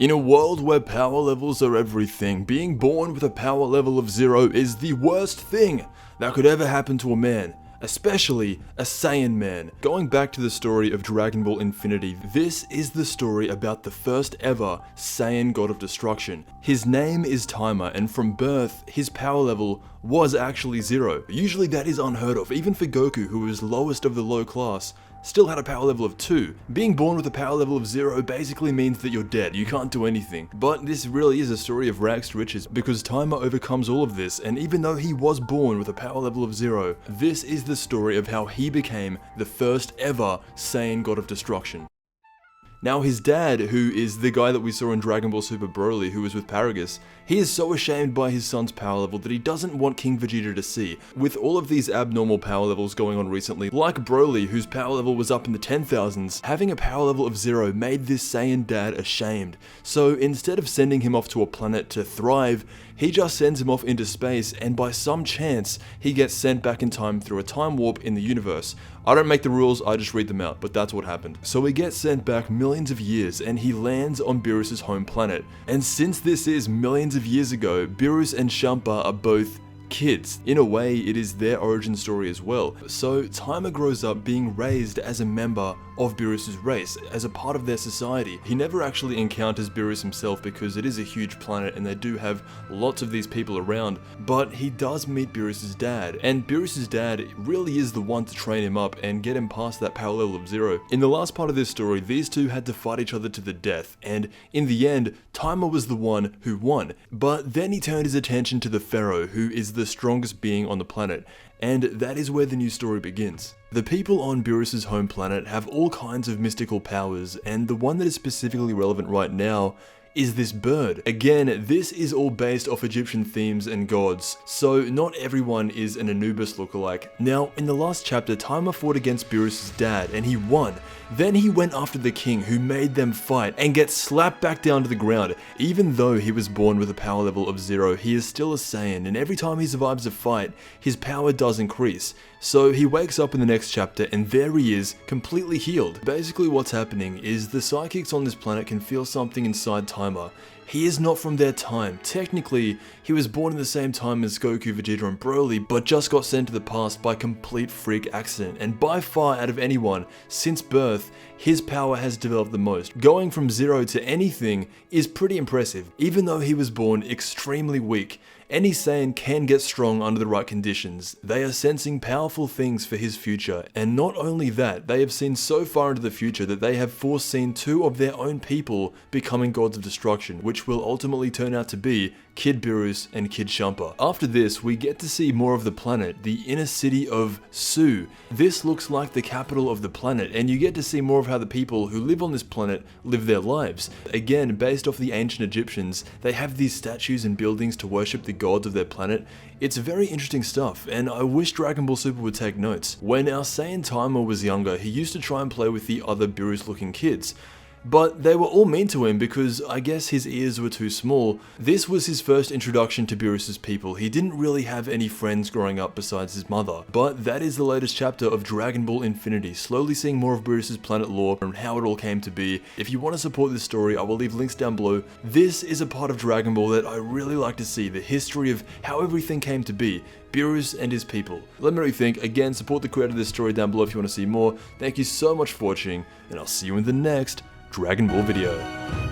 In a world where power levels are everything, being born with a power level of 0 is the worst thing that could ever happen to a man, especially a Saiyan man. Going back to the story of Dragon Ball Infinity, this is the story about the first ever Saiyan god of destruction. His name is Timer, and from birth, his power level was actually 0. Usually that is unheard of, even for Goku, who was lowest of the low class, still had a power level of 2. Being born with a power level of 0 basically means that you're dead, you can't do anything. But this really is a story of rags to riches, because Timer overcomes all of this, and even though he was born with a power level of 0, this is the story of how he became the first ever Saiyan god of destruction. Now his dad, who is the guy that we saw in Dragon Ball Super Broly, who was with Paragus, he is so ashamed by his son's power level that he doesn't want King Vegeta to see. With all of these abnormal power levels going on recently, like Broly, whose power level was up in the 10,000s, having a power level of 0 made this Saiyan dad ashamed. So instead of sending him off to a planet to thrive, he just sends him off into space, and by some chance, he gets sent back in time through a time warp in the universe. I don't make the rules, I just read them out, but that's what happened. So he gets sent back millions of years, and he lands on Beerus' home planet. And since this is millions of years ago, Beerus and Champa are both kids. In a way, it is their origin story as well. So Timer grows up being raised as a member of Beerus' race, as a part of their society. He never actually encounters Beerus himself because it is a huge planet and they do have lots of these people around, but he does meet Beerus' dad, and Beerus' dad really is the one to train him up and get him past that power level of 0. In the last part of this story, these two had to fight each other to the death, and in the end, Timer was the one who won. But then he turned his attention to the Pharaoh, who is the strongest being on the planet, and that is where the new story begins. The people on Beerus' home planet have all kinds of mystical powers, and the one that is specifically relevant right now is this bird. Again, this is all based off Egyptian themes and gods, so not everyone is an Anubis lookalike. Now, in the last chapter, Timer fought against Beerus' dad, and he won. Then he went after the king, who made them fight, and get slapped back down to the ground. Even though he was born with a power level of 0, he is still a Saiyan, and every time he survives a fight, his power does increase. So he wakes up in the next chapter, and there he is, completely healed. Basically what's happening is the psychics on this planet can feel something inside Timer. He is not from their time. Technically, he was born in the same time as Goku, Vegeta, and Broly, but just got sent to the past by complete freak accident, and by far out of anyone, since birth, his power has developed the most. Going from 0 to anything is pretty impressive. Even though he was born extremely weak, any Saiyan can get strong under the right conditions. They are sensing powerful things for his future, and not only that, they have seen so far into the future that they have foreseen 2 of their own people becoming gods of destruction, which will ultimately turn out to be Kid Beerus and Kid Champa. After this, we get to see more of the planet, the inner city of Su. This looks like the capital of the planet, and you get to see more of how the people who live on this planet live their lives. Again, based off the ancient Egyptians, they have these statues and buildings to worship the gods of their planet. It's very interesting stuff, and I wish Dragon Ball Super would take notes. When our Saiyan Timer was younger, he used to try and play with the other Beerus looking kids, but they were all mean to him because I guess his ears were too small. This was his first introduction to Beerus' people. He didn't really have any friends growing up besides his mother. But that is the latest chapter of Dragon Ball Infinity, slowly seeing more of Beerus' planet lore and how it all came to be. If you want to support this story, I will leave links down below. This is a part of Dragon Ball that I really like to see, the history of how everything came to be. Beerus and his people. Let me know what you think. Again, support the creator of this story down below if you want to see more. Thank you so much for watching, and I'll see you in the next Dragon Ball video.